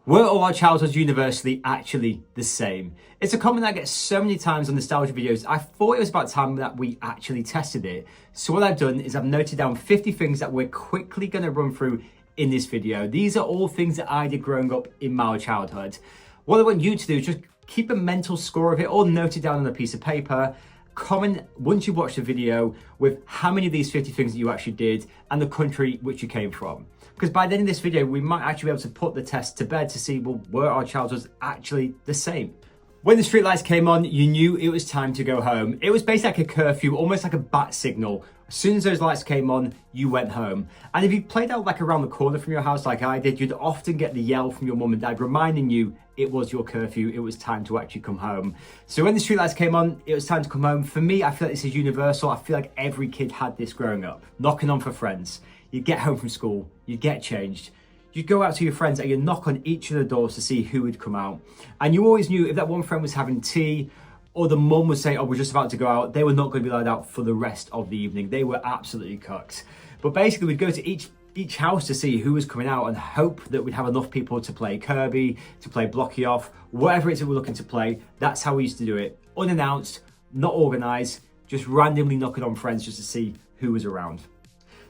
Were all our childhoods universally actually the same? It's a comment that gets so many times on nostalgia videos. I thought it was about time that we actually tested it. So what I've done is I've noted down 50 things that we're quickly going to run through in this video. These are all things that I did growing up in my childhood. What I want you to do is just keep a mental score of it or note it down on a piece of paper. Comment once you watch the video with how many of these 50 things that you actually did and the country which you came from. Because by the end of this video, we might actually be able to put the test to bed to see, well, were our childhoods actually the same? When the streetlights came on, you knew it was time to go home. It was basically like a curfew, almost like a bat signal. As soon as those lights came on, you went home. And if you played out like around the corner from your house like I did, you'd often get the yell from your mum and dad reminding you it was your curfew, it was time to actually come home. So when the streetlights came on, it was time to come home. For me, I feel like this is universal. I feel like every kid had this growing up. Knocking on for friends. You'd get home from school, you'd get changed, you'd go out to your friends and you'd knock on each of the doors to see who would come out. And you always knew if that one friend was having tea or the mum was saying, oh, we're just about to go out, they were not going to be allowed out for the rest of the evening. They were absolutely cooked. But basically we'd go to each house to see who was coming out and hope that we'd have enough people to play Kirby, to play Blocky Off, whatever it is that we're looking to play. That's how we used to do it. Unannounced, not organised, just randomly knocking on friends just to see who was around.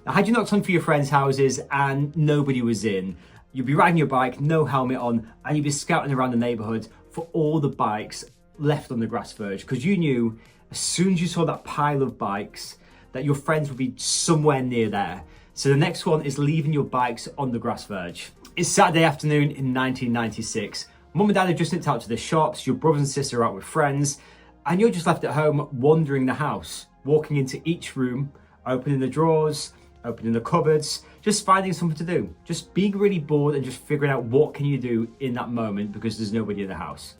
Now, had you knocked on for your friends' houses and nobody was in, you'd be riding your bike, no helmet on, and you'd be scouting around the neighbourhood for all the bikes left on the grass verge, because you knew as soon as you saw that pile of bikes that your friends would be somewhere near there. So the next one is leaving your bikes on the grass verge. It's Saturday afternoon in 1996. Mum and dad have just nipped out to the shops, your brothers and sisters are out with friends, and you're just left at home wandering the house, walking into each room, opening the drawers, opening the cupboards, just finding something to do. Just being really bored and just figuring out what can you do in that moment because there's nobody in the house.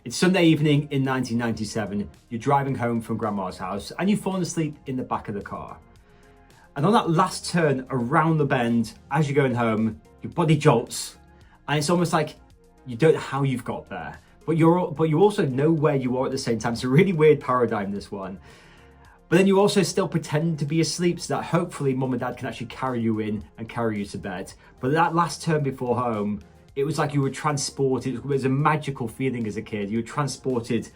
It's Sunday evening in 1997. You're driving home from grandma's house and you've fallen asleep in the back of the car. And on that last turn around the bend, as you're going home, your body jolts and it's almost like you don't know how you've got there, but you also know where you are at the same time. It's a really weird paradigm, this one. But then you also still pretend to be asleep so that hopefully mum and dad can actually carry you in and carry you to bed. But that last turn before home, it was like you were transported. It was a magical feeling as a kid. You were transported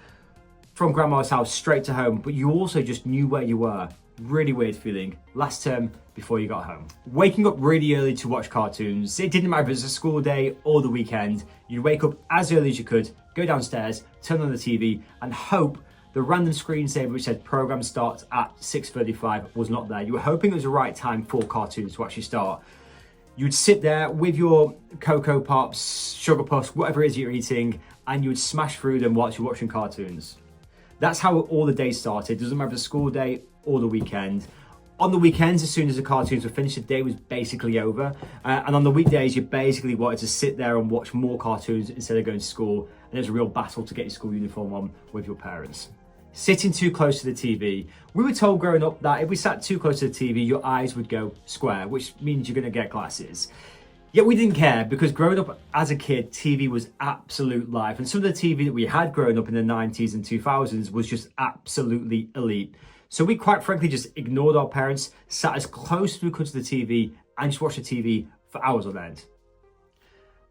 from grandma's house straight to home, but you also just knew where you were. Really weird feeling. Last term before you got home. Waking up really early to watch cartoons. It didn't matter if it was a school day or the weekend. You'd wake up as early as you could, go downstairs, turn on the TV and hope the random screensaver which said program starts at 6:35 was not there. You were hoping it was the right time for cartoons to actually start. You'd sit there with your Cocoa Pops, Sugar Puffs, whatever it is you're eating, and you would smash through them whilst you're watching cartoons. That's how all the days started. It doesn't matter if it's a school day or the weekend. On the weekends, as soon as the cartoons were finished, the day was basically over. And on the weekdays, you basically wanted to sit there and watch more cartoons instead of going to school. And it was a real battle to get your school uniform on with your parents. Sitting too close to the TV. We were told growing up that if we sat too close to the TV, your eyes would go square, which means you're gonna get glasses. Yet we didn't care because growing up as a kid, TV was absolute life. And some of the TV that we had growing up in the 90s and 2000s was just absolutely elite. So we quite frankly just ignored our parents, sat as close as we could to the TV and just watched the TV for hours on end.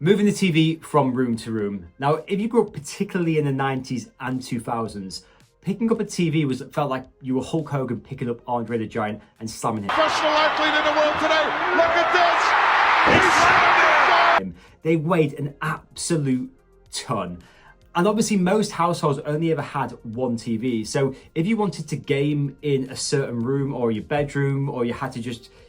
Moving the TV from room to room. Now, if you grew up particularly in the 90s and 2000s, picking up a TV felt like you were Hulk Hogan picking up Andre the Giant and slamming him. Professional athlete in the world today. Look at this. He's They weighed an absolute ton. And obviously most households only ever had one TV. So if you wanted to game in a certain room or your bedroom, or you had to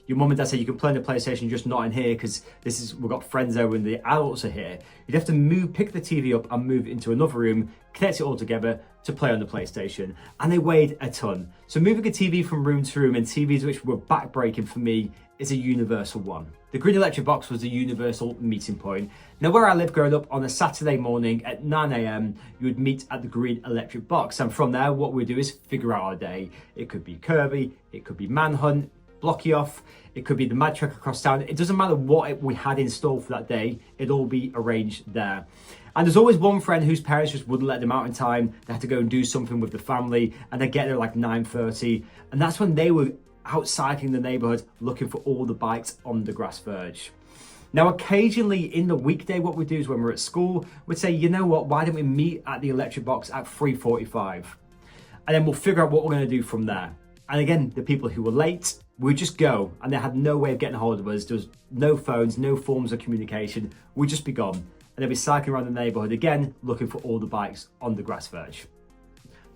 your mum and dad said you can play on the PlayStation, just not in here because we've got friends over and the adults are here. You'd have to pick the TV up and move it into another room, connect it all together to play on the PlayStation. And they weighed a ton. So moving a TV from room to room and TVs which were backbreaking for me is a universal one. The green electric box was the universal meeting point. Now where I lived growing up, on a Saturday morning at 9 AM, you would meet at the green electric box. And from there, what we do is figure out our day. It could be Kirby, it could be Manhunt, Blocky Off, it could be the Mad Trek across town. It doesn't matter what we had in store for that day, it'd all be arranged there. And there's always one friend whose parents just wouldn't let them out in time. They had to go and do something with the family and they'd get there like 9:30. And that's when they were out cycling the neighbourhood looking for all the bikes on the grass verge. Now, occasionally in the weekday, what we do is when we're at school, we'd say, you know what, why don't we meet at the electric box at 3:45? And then we'll figure out what we're going to do from there. And again, the people who were late, we'd just go, and they had no way of getting a hold of us. There was no phones, no forms of communication. We'd just be gone. And they'd be cycling around the neighborhood again, looking for all the bikes on the grass verge.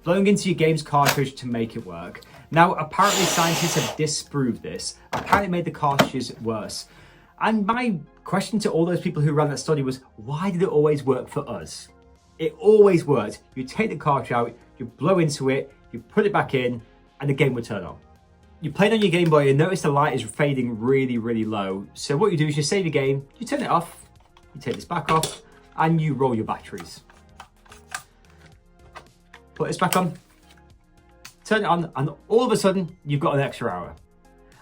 Blowing into your game's cartridge to make it work. Now, apparently scientists have disproved this. Apparently it made the cartridges worse. And my question to all those people who ran that study was, why did it always work for us? It always worked. You take the cartridge out, you blow into it, you put it back in, and the game would turn on. You played on your Game Boy and notice the light is fading really, really low. So what you do is you save your game, you turn it off, you take this back off, and you roll your batteries. Put this back on, turn it on, and all of a sudden, you've got an extra hour.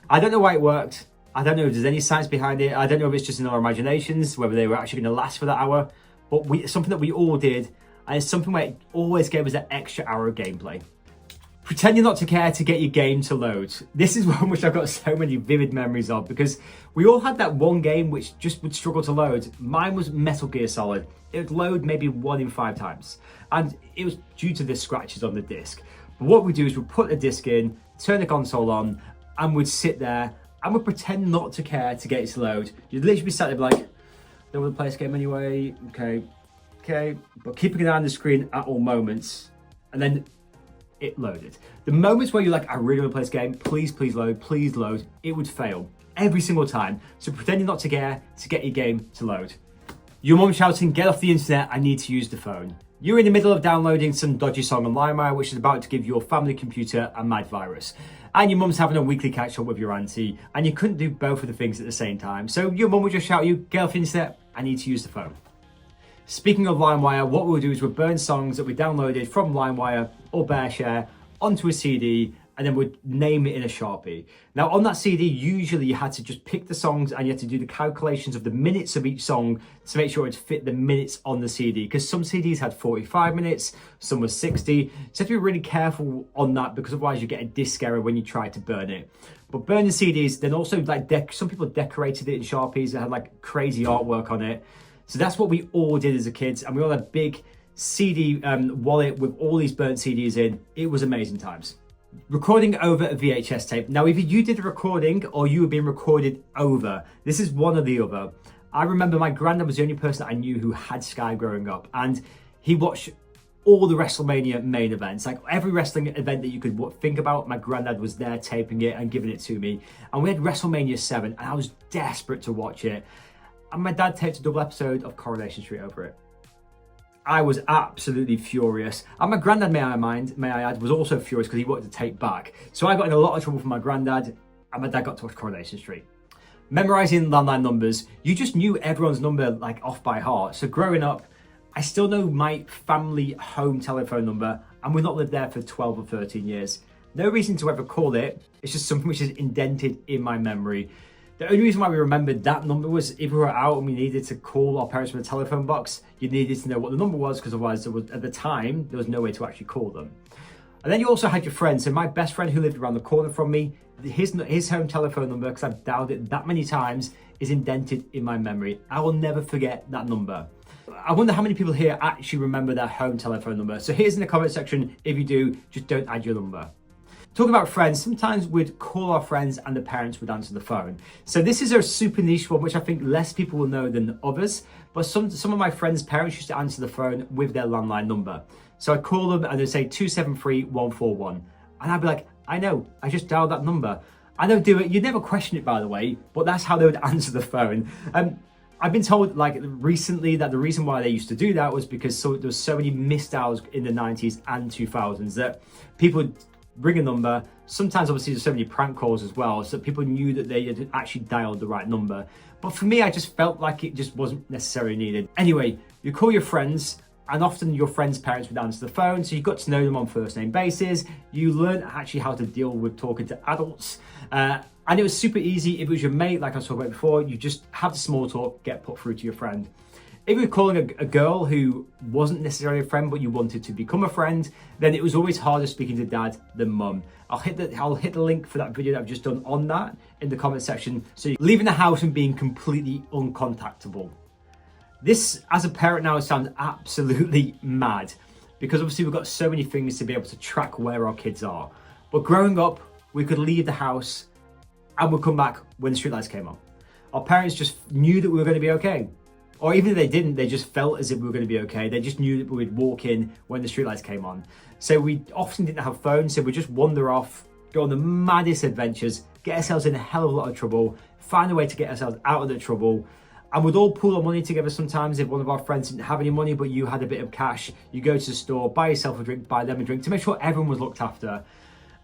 I don't know why it worked. I don't know if there's any science behind it. I don't know if it's just in our imaginations, whether they were actually going to last for that hour. But it's something that we all did, and it's something where it always gave us that extra hour of gameplay. Pretending not to care to get your game to load. This is one which I've got so many vivid memories of, because we all had that one game which just would struggle to load. Mine was Metal Gear Solid. It would load maybe 1 in 5 times. And it was due to the scratches on the disc. But what we do is we put the disc in, turn the console on, and we'd sit there and we'd pretend not to care to get it to load. You'd literally be sat there like, don't want to play this game anyway, okay. But keeping an eye on the screen at all moments. And then it loaded. The moments where you're like, I really want to play this game, please load, it would fail every single time. So pretending not to care to get your game to load. Your mum shouting, get off the internet, I need to use the phone. You're in the middle of downloading some dodgy song on Limewire, which is about to give your family computer a mad virus. And your mum's having a weekly catch up with your auntie, and you couldn't do both of the things at the same time. So your mum would just shout you, get off the internet, I need to use the phone. Speaking of Limewire, what we'll do is we'll burn songs that we downloaded from Limewire or Bearshare onto a CD, and then we'd name it in a Sharpie. Now on that CD, usually you had to just pick the songs and you had to do the calculations of the minutes of each song to make sure it fit the minutes on the CD, because some CDs had 45 minutes, some were 60. So you have to be really careful on that, because otherwise you get a disc error when you try to burn it. But burning CDs, then also like some people decorated it in Sharpies that had like crazy artwork on it. So that's what we all did as a kids, and we all had a big CD wallet with all these burnt CDs in. It was amazing times. Recording over a VHS tape. Now, either you did a recording or you were being recorded over. This is one or the other. I remember my granddad was the only person I knew who had Sky growing up, and he watched all the WrestleMania main events. Like every wrestling event that you could think about, my granddad was there taping it and giving it to me. And we had WrestleMania 7, and I was desperate to watch it. And my dad taped a double episode of Coronation Street over it. I was absolutely furious. And my granddad, may I add, was also furious because he wanted to tape back. So I got in a lot of trouble from my granddad, and my dad got to watch Coronation Street. Memorising landline numbers, you just knew everyone's number like off by heart. So growing up, I still know my family home telephone number, and we've not lived there for 12 or 13 years. No reason to ever call it. It's just something which is indented in my memory. The only reason why we remembered that number was if we were out and we needed to call our parents from a telephone box, you needed to know what the number was, because otherwise at the time, there was no way to actually call them. And then you also had your friends. So my best friend who lived around the corner from me, his home telephone number, because I've dialed it that many times, is indented in my memory. I will never forget that number. I wonder how many people here actually remember their home telephone number. So here's in the comment section, if you do, just don't add your number. Talking about friends, sometimes we'd call our friends and the parents would answer the phone. So this is a super niche one, which I think less people will know than others. But some of my friends' parents used to answer the phone with their landline number. So I'd call them and they'd say 273-141. And I'd be like, I know, I just dialed that number. And they'd do it. You'd never question it, by the way, but that's how they would answer the phone. I've been told like recently that the reason why they used to do that was because there was so many missed dials in the 90s and 2000s that people would ring a number. Sometimes obviously there's so many prank calls as well, so people knew that they had actually dialed the right number. But for me, I just felt like it just wasn't necessarily needed. Anyway, you call your friends, and often your friends' parents would answer the phone, so you got to know them on first name basis. You learned actually how to deal with talking to adults. And it was super easy. If it was your mate, like I was talking about before, you just have the small talk, get put through to your friend. If you were calling a girl who wasn't necessarily a friend, but you wanted to become a friend, then it was always harder speaking to dad than mum. I'll hit the link for that video that I've just done on that in the comment section. So you're leaving the house and being completely uncontactable. This, as a parent now, sounds absolutely mad because obviously we've got so many things to be able to track where our kids are. But growing up, we could leave the house and we'd come back when the streetlights came on. Our parents just knew that we were going to be okay. Or even if they didn't, they just felt as if we were going to be okay. They just knew that we would walk in when the streetlights came on. So we often didn't have phones, so we'd just wander off, go on the maddest adventures, get ourselves in a hell of a lot of trouble, find a way to get ourselves out of the trouble. And we'd all pool our money together sometimes. If one of our friends didn't have any money, but you had a bit of cash, you go to the store, buy yourself a drink, buy them a drink to make sure everyone was looked after.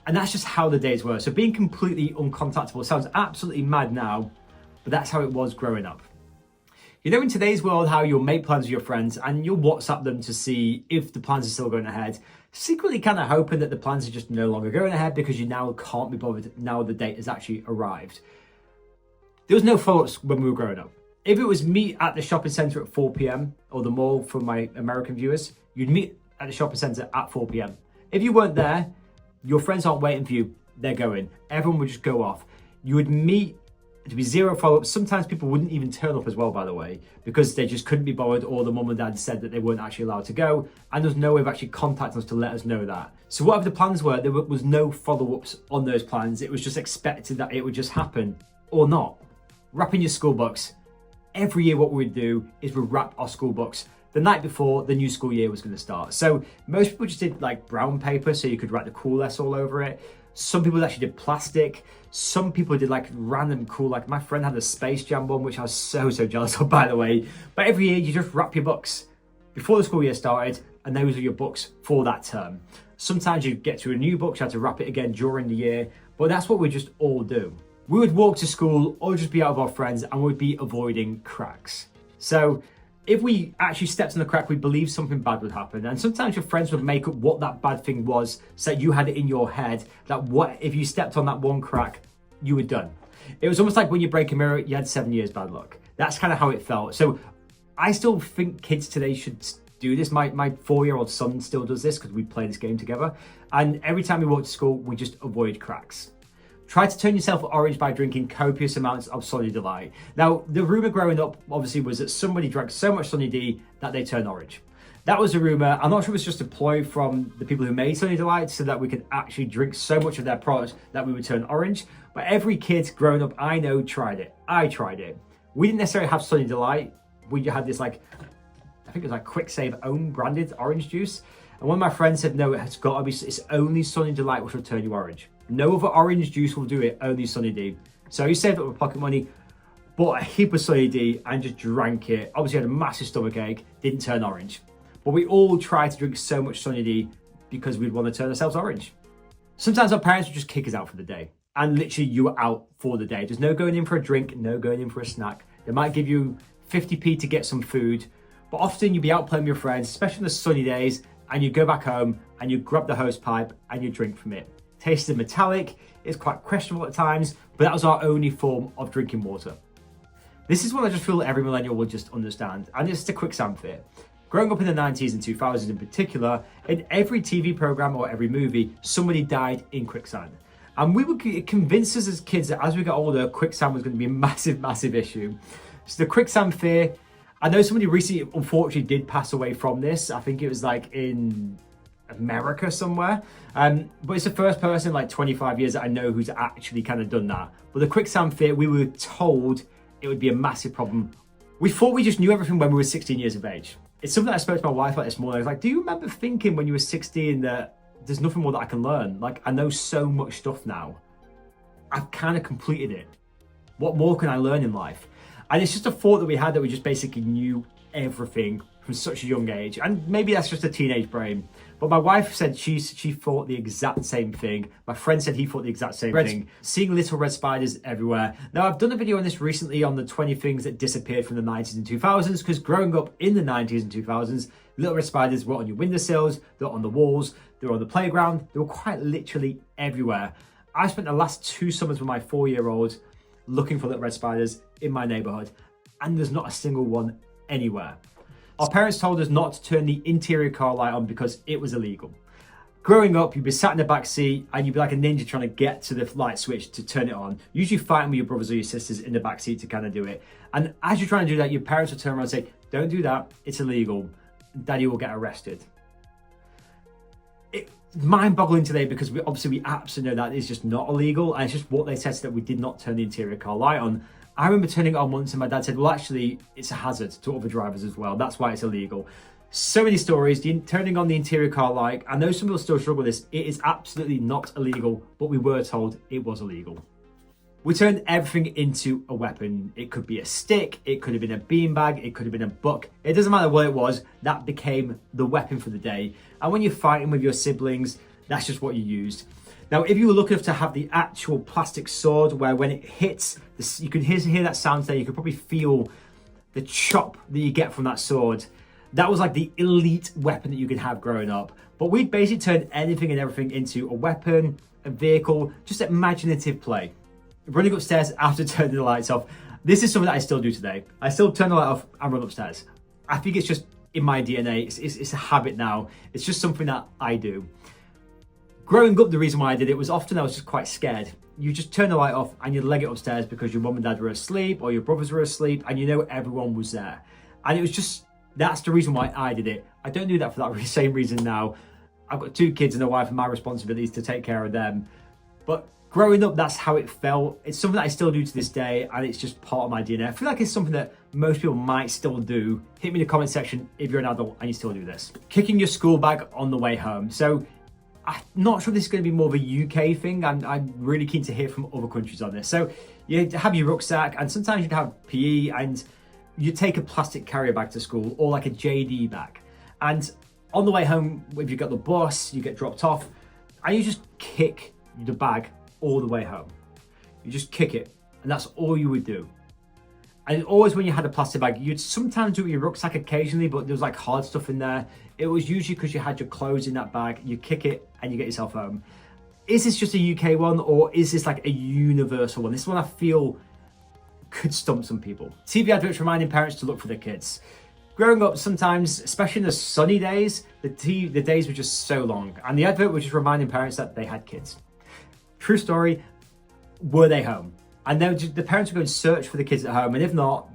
And that's just how the days were. So being completely uncontactable sounds absolutely mad now, but that's how it was growing up. You know, in today's world, how you'll make plans with your friends and you'll WhatsApp them to see if the plans are still going ahead, secretly kind of hoping that the plans are just no longer going ahead because you now can't be bothered now the date has actually arrived. There was no follow-ups when we were growing up. If it was meet at the shopping centre at 4 p.m. or the mall for my American viewers, you'd meet at the shopping centre at 4 p.m. If you weren't there, your friends aren't waiting for you, they're going. Everyone would just go off. You would meet. To be zero follow-ups. Sometimes people wouldn't even turn up as well, by the way, because they just couldn't be bothered, or the mum and dad said that they weren't actually allowed to go, and there's no way of actually contacting us to let us know that. So whatever the plans were, there was no follow-ups on those plans. It was just expected that it would just happen, or not. Wrapping your school books. Every year what we would do is we'd wrap our school books the night before the new school year was going to start. So most people just did like brown paper so you could write the cool S all over it. Some people actually did plastic. Some people did like random cool, like my friend had a Space Jam one, which I was so jealous of, by the way. But every year you just wrap your books before the school year started, and those are your books for that term. Sometimes you get to a new book, you have to wrap it again during the year, but that's what we just all do. We would walk to school or just be out with our friends and we'd be avoiding cracks. So if we actually stepped on the crack, we believed something bad would happen. And sometimes your friends would make up what that bad thing was, so you had it in your head that what if you stepped on that one crack, you were done. It was almost like when you break a mirror, you had 7 years bad luck. That's kind of how it felt. So I still think kids today should do this. My 4-year-old son still does this because we play this game together. And every time we walk to school, we just avoid cracks. Try to turn yourself orange by drinking copious amounts of Sunny Delight. Now, the rumour growing up obviously was that somebody drank so much Sunny D that they turned orange. That was a rumour. I'm not sure if it was just a ploy from the people who made Sunny Delight so that we could actually drink so much of their product that we would turn orange. But every kid growing up I know tried it. I tried it. We didn't necessarily have Sunny Delight. We had this like, I think it was like Quicksand own branded orange juice. And one of my friends said, no, it's got to be, it's only Sunny Delight which will turn you orange. No other orange juice will do it, only Sunny D. So he saved up my pocket money, bought a heap of Sunny D and just drank it. Obviously had a massive stomach ache, didn't turn orange. But we all tried to drink so much Sunny D because we'd want to turn ourselves orange. Sometimes our parents would just kick us out for the day. And literally you were out for the day. There's no going in for a drink, no going in for a snack. They might give you 50p to get some food. But often you'd be out playing with your friends, especially on the sunny days, and you go back home and you grab the hose pipe and you drink from it. Tasted metallic, it's quite questionable at times, but that was our only form of drinking water. This is what I just feel every millennial will just understand, and it's the quicksand fear. Growing up in the 90s and 2000s in particular, in every TV program or every movie, somebody died in quicksand. And we would convince us as kids that as we got older, quicksand was going to be a massive issue. So the quicksand fear, I know somebody recently unfortunately did pass away from this. I think it was like in America somewhere. But it's the first person in like 25 years that I know who's actually kind of done that. But the quicksand fear, we were told it would be a massive problem. We thought we just knew everything when we were 16 years of age. It's something I spoke to my wife about this morning. I was like, do you remember thinking when you were 16 that there's nothing more that I can learn? Like, I know so much stuff now. I've kind of completed it. What more can I learn in life? And it's just a thought that we had that we just basically knew everything from such a young age. And maybe that's just a teenage brain. But my wife said she thought the exact same thing. My friend said he thought the exact same thing. Seeing little red spiders everywhere. Now, I've done a video on this recently on the 20 things that disappeared from the 90s and 2000s, because growing up in the 90s and 2000s, little red spiders were on your windowsills, they were on the walls, they were on the playground, they were quite literally everywhere. I spent the last 2 summers with my 4-year-old looking for little red spiders in my neighborhood, and there's not a single one anywhere. Our parents told us not to turn the interior car light on because it was illegal. Growing up, you'd be sat in the back seat and you'd be like a ninja trying to get to the light switch to turn it on. Usually fighting with your brothers or your sisters in the back seat to kind of do it. And as you're trying to do that, your parents will turn around and say, don't do that, it's illegal. Daddy will get arrested. It's mind-boggling today because we absolutely know that is just not illegal, and it's just what they said that we did not turn the interior car light on. I remember turning it on once and my dad said, well, actually, it's a hazard to other drivers as well. That's why it's illegal. So many stories, turning on the interior car light. I know some people still struggle with this. It is absolutely not illegal, but we were told it was illegal. We turned everything into a weapon. It could be a stick, it could have been a beanbag, it could have been a book. It doesn't matter what it was, that became the weapon for the day. And when you're fighting with your siblings, that's just what you used. Now, if you were lucky enough to have the actual plastic sword where when it hits, you can hear that sound there, you could probably feel the chop that you get from that sword. That was like the elite weapon that you could have growing up. But we basically turned anything and everything into a weapon, a vehicle, just imaginative play. Running upstairs after turning the lights off. This is something that I still do today. I still turn the light off and run upstairs. I think it's just in my DNA. It's a habit now. It's just something that I do. Growing up, the reason why I did it was often I was just quite scared. You just turn the light off and you'd leg it upstairs because your mum and dad were asleep or your brothers were asleep and you know everyone was there. And it was just, that's the reason why I did it. I don't do that for that same reason now. I've got 2 kids and a wife and my responsibility is to take care of them. But growing up, that's how it felt. It's something that I still do to this day and it's just part of my DNA. I feel like it's something that most people might still do. Hit me in the comment section if you're an adult and you still do this. Kicking your school bag on the way home. So I'm not sure this is going to be more of a UK thing. I'm really keen to hear from other countries on this. So you have your rucksack and sometimes you'd have PE and you take a plastic carrier bag to school or like a JD bag. And on the way home, if you got the bus, you get dropped off and you just kick the bag all the way home. You just kick it and that's all you would do. And always when you had a plastic bag, you'd sometimes do it with your rucksack occasionally, but there was like hard stuff in there. It was usually because you had your clothes in that bag, you kick it and you get yourself home. Is this just a UK one or is this like a universal one? This is one I feel could stump some people. TV adverts reminding parents to look for their kids. Growing up sometimes, especially in the sunny days, the days were just so long and the advert was just reminding parents that they had kids. True story, were they home? And then the parents would go and search for the kids at home, and if not,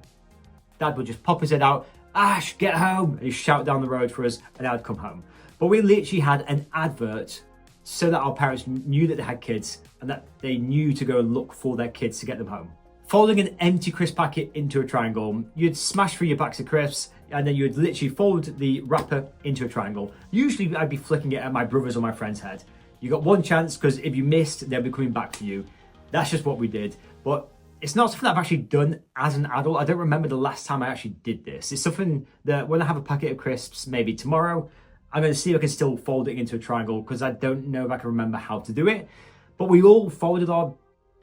Dad would just pop his head out, Ash, get home, and he'd shout down the road for us, and I'd come home. But we literally had an advert so that our parents knew that they had kids, and that they knew to go and look for their kids to get them home. Folding an empty crisp packet into a triangle, you'd smash through your packs of crisps, and then you'd literally fold the wrapper into a triangle. Usually I'd be flicking it at my brother's or my friend's head. You got one chance, because if you missed, they'll be coming back for you. That's just what we did. But it's not something I've actually done as an adult. I don't remember the last time I actually did this. It's something that when I have a packet of crisps, maybe tomorrow, I'm going to see if I can still fold it into a triangle because I don't know if I can remember how to do it. But we all folded our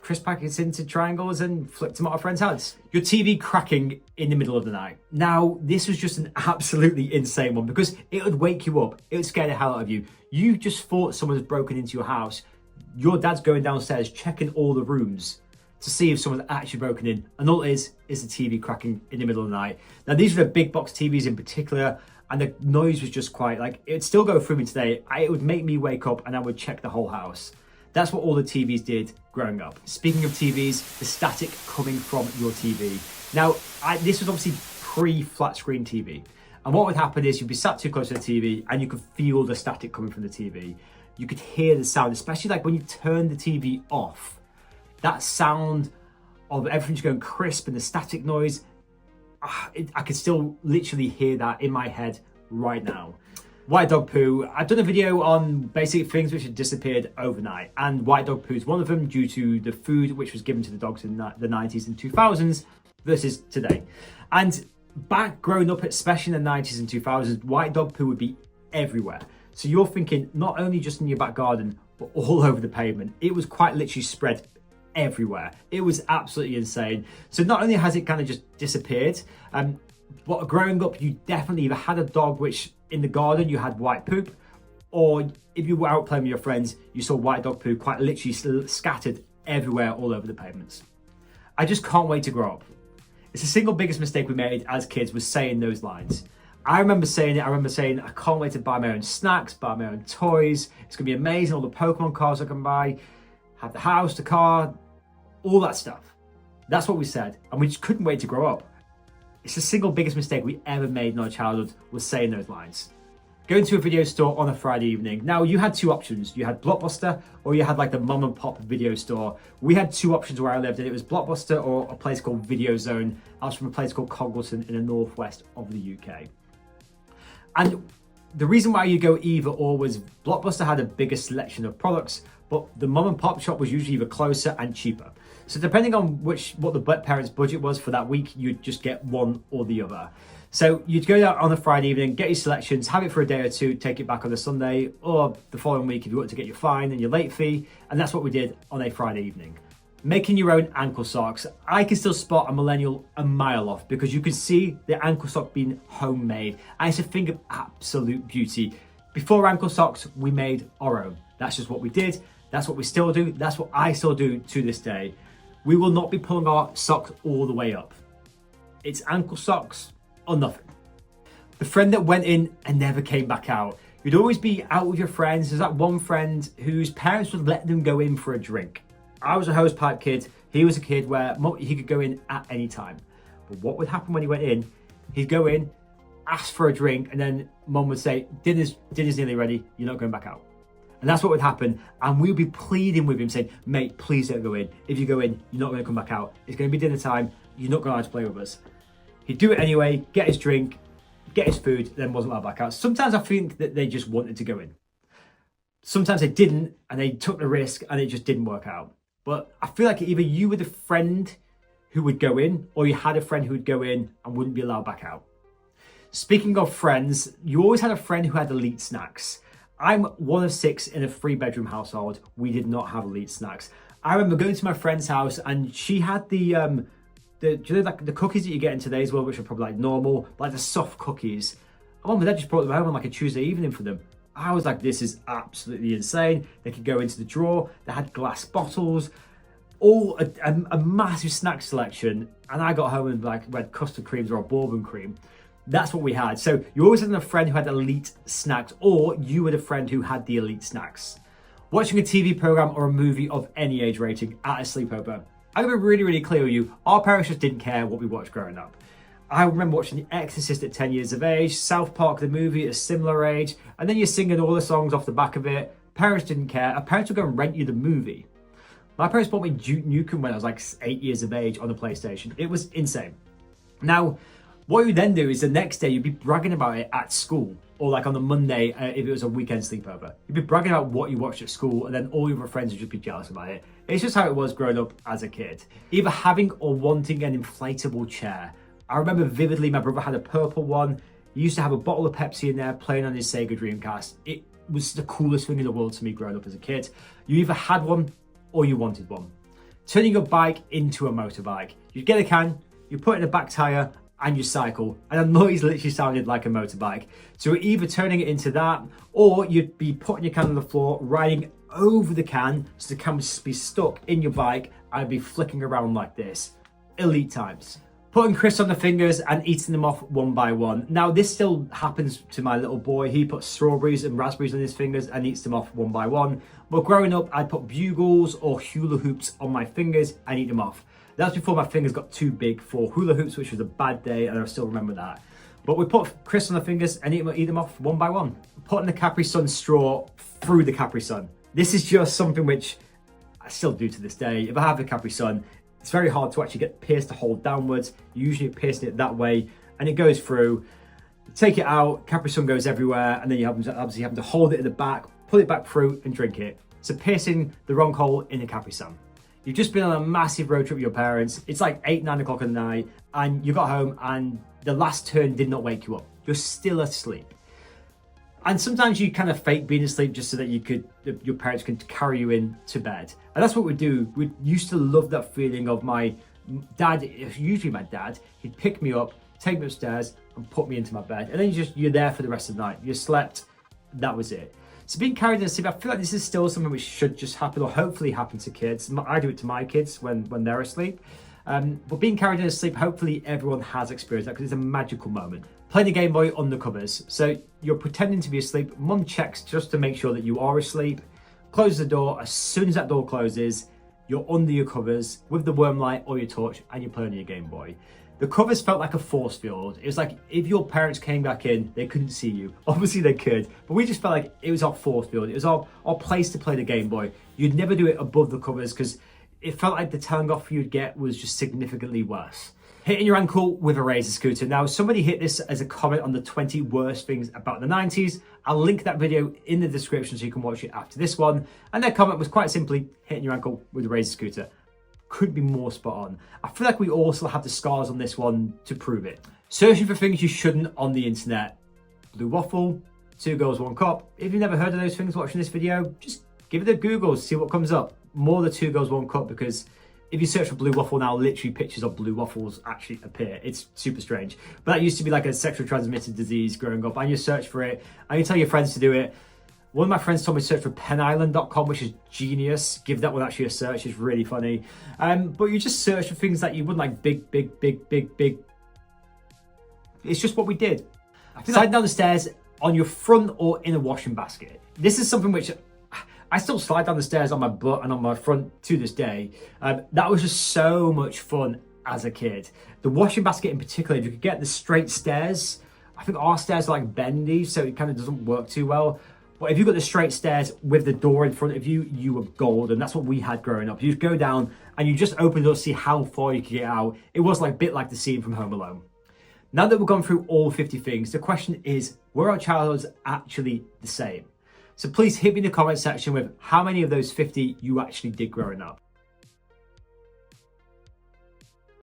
crisp packets into triangles and flipped them at our friends' heads. Your TV cracking in the middle of the night. Now, this was just an absolutely insane one because it would wake you up. It would scare the hell out of you. You just thought someone had broken into your house. Your dad's going downstairs checking all the rooms to see if someone's actually broken in, and all it is the TV cracking in the middle of the night. Now these are the big box TVs in particular, and the noise was just quite like, it'd still go through me today. It would make me wake up and I would check the whole house. That's what all the TVs did growing up. Speaking of TVs, the static coming from your TV. Now, this was obviously pre-flat screen TV. And what would happen is you'd be sat too close to the TV and you could feel the static coming from the TV. You could hear the sound, especially like when you turn the TV off. That sound of everything just going crisp and the static noise, I could still literally hear that in my head right now. White dog poo. I've done a video on basic things which had disappeared overnight, and white dog poo is one of them due to the food which was given to the dogs in the 90s and 2000s versus today. And back growing up, especially in the 90s and 2000s, white dog poo would be everywhere. So you're thinking not only just in your back garden, but all over the pavement. It was quite literally spread everywhere. It was absolutely insane. So not only has it kind of just disappeared, but growing up, you definitely either had a dog which in the garden you had white poop, or if you were out playing with your friends, you saw white dog poo quite literally scattered everywhere all over the pavements. I just can't wait to grow up. It's the single biggest mistake we made as kids was saying those lines. I remember saying it. I remember saying, I can't wait to buy my own snacks, buy my own toys. It's going to be amazing. All the Pokemon cards I can buy, have the house, the car, all that stuff. That's what we said. And we just couldn't wait to grow up. It's the single biggest mistake we ever made in our childhood was saying those lines. Going to a video store on a Friday evening. Now, you had two options. You had Blockbuster or you had like the mom and pop video store. We had two options where I lived, and it was Blockbuster or a place called Video Zone. I was from a place called Congleton in the northwest of the UK. And the reason why you go either or was Blockbuster had a bigger selection of products, but the mom and pop shop was usually either closer and cheaper. So depending on what the parents' budget was for that week, you'd just get one or the other. So you'd go out on a Friday evening, get your selections, have it for a day or two, take it back on a Sunday, or the following week if you want to get your fine and your late fee. And that's what we did on a Friday evening. Making your own ankle socks. I can still spot a millennial a mile off because you can see the ankle sock being homemade. And it's a thing of absolute beauty. Before ankle socks, we made our own. That's just what we did. That's what we still do. That's what I still do to this day. We will not be pulling our socks all the way up. It's ankle socks or nothing. The friend that went in and never came back out. You'd always be out with your friends. There's that one friend whose parents would let them go in for a drink. I was a hosepipe kid. He was a kid where he could go in at any time. But what would happen when he went in? He'd go in, ask for a drink, and then mum would say, dinner's nearly ready. You're not going back out. And that's what would happen. And we'd be pleading with him saying, mate, please don't go in. If you go in, you're not going to come back out. It's going to be dinner time. You're not going to play with us. He'd do it anyway, get his drink, get his food, then wasn't allowed back out. Sometimes I think that they just wanted to go in. Sometimes they didn't, and they took the risk, and it just didn't work out. But I feel like either you were the friend who would go in, or you had a friend who would go in and wouldn't be allowed back out. Speaking of friends, you always had a friend who had elite snacks. I'm one of 6 in a 3-bedroom household. We did not have elite snacks. I remember going to my friend's house, and she had the cookies that you get in today's world, which are probably like normal, like the soft cookies. And Mum and Dad just brought them home on like a Tuesday evening for them. I was like, this is absolutely insane. They could go into the drawer. They had glass bottles, all a massive snack selection. And I got home and like we had custard creams or a bourbon cream. That's what we had. So you always had a friend who had elite snacks, or you were the friend who had the elite snacks. Watching a TV program or a movie of any age rating at a sleepover. I'm going to be really, really clear with you. Our parents just didn't care what we watched growing up. I remember watching The Exorcist at 10 years of age, South Park the movie at a similar age, and then you're singing all the songs off the back of it. Parents didn't care. Our parents would go and rent you the movie. My parents bought me Duke Nukem when I was like 8 years of age on the PlayStation. It was insane. Now, what you then do is the next day you'd be bragging about it at school, or like on the Monday if it was a weekend sleepover. You'd be bragging about what you watched at school, and then all your friends would just be jealous about it. It's just how it was growing up as a kid. Either having or wanting an inflatable chair. I remember vividly my brother had a purple one. He used to have a bottle of Pepsi in there playing on his Sega Dreamcast. It was the coolest thing in the world to me growing up as a kid. You either had one or you wanted one. Turning your bike into a motorbike. You'd get a can, you put it in a back tire, and you cycle. And the noise literally sounded like a motorbike. So either turning it into that, or you'd be putting your can on the floor, riding over the can, so the can would just be stuck in your bike and be flicking around like this. Elite times. Putting crisps on the fingers and eating them off one by one. Now this still happens to my little boy. He puts strawberries and raspberries on his fingers and eats them off one by one. But growing up, I'd put bugles or hula hoops on my fingers and eat them off. That was before my fingers got too big for hula hoops, which was a bad day, and I still remember that. But we put crisps on the fingers and eat them off one by one. Putting the Capri Sun straw through the Capri Sun. This is just something which I still do to this day. If I have the Capri Sun, it's very hard to actually get pierced to hold downwards. Usually piercing it that way, and it goes through. Take it out, Capri Sun goes everywhere, and then you obviously have to hold it at the back, pull it back through, and drink it. So piercing the wrong hole in the Capri Sun. You've just been on a massive road trip with your parents. It's like 8, 9 o'clock at night, and you got home, and the last turn did not wake you up. You're still asleep. And sometimes you kind of fake being asleep just so that your parents can carry you in to bed. And that's what we do. We used to love that feeling of my dad, usually my dad, he'd pick me up, take me upstairs and put me into my bed. And then you're there for the rest of the night. You slept, that was it. So being carried in sleep, I feel like this is still something which should just happen or hopefully happen to kids. I do it to my kids when they're asleep. But being carried in sleep, hopefully everyone has experienced that because it's a magical moment. Playing the Game Boy under covers. So you're pretending to be asleep. Mum checks just to make sure that you are asleep. Closes the door. As soon as that door closes, you're under your covers with the worm light or your torch and you're playing your Game Boy. The covers felt like a force field. It was like if your parents came back in, they couldn't see you. Obviously they could, but we just felt like it was our force field. It was our place to play the Game Boy. You'd never do it above the covers because it felt like the telling off you'd get was just significantly worse. Hitting your ankle with a razor scooter. Now, somebody hit this as a comment on the 20 worst things about the 90s. I'll link that video in the description so you can watch it after this one. And their comment was quite simply, hitting your ankle with a razor scooter. Couldn't be more spot on. I feel like we also have the scars on this one to prove it. Searching for things you shouldn't on the internet. Blue waffle, 2 girls, 1 cup. If you've never heard of those things watching this video, just give it a Google, see what comes up. More the 2 girls, 1 cup, because if you search for blue waffle now, literally pictures of blue waffles actually appear. It's super strange. But that used to be like a sexually transmitted disease growing up. And you search for it, and you tell your friends to do it. One of my friends told me to search for penisland.com, which is genius. Give that one actually a search, it's really funny. But you just search for things that you wouldn't like big. It's just what we did. Slide down the stairs on your front or in a washing basket. This is something which I still slide down the stairs on my butt and on my front to this day. That was just so much fun as a kid. The washing basket in particular, if you could get the straight stairs, I think our stairs are like bendy, so it kind of doesn't work too well. But if you got the straight stairs with the door in front of you, you were golden. That's what we had growing up. You just go down and you just open the door to see how far you could get out. It was like a bit like the scene from Home Alone. Now that we've gone through all 50 things, the question is, were our childhoods actually the same? So please hit me in the comment section with how many of those 50 you actually did growing up.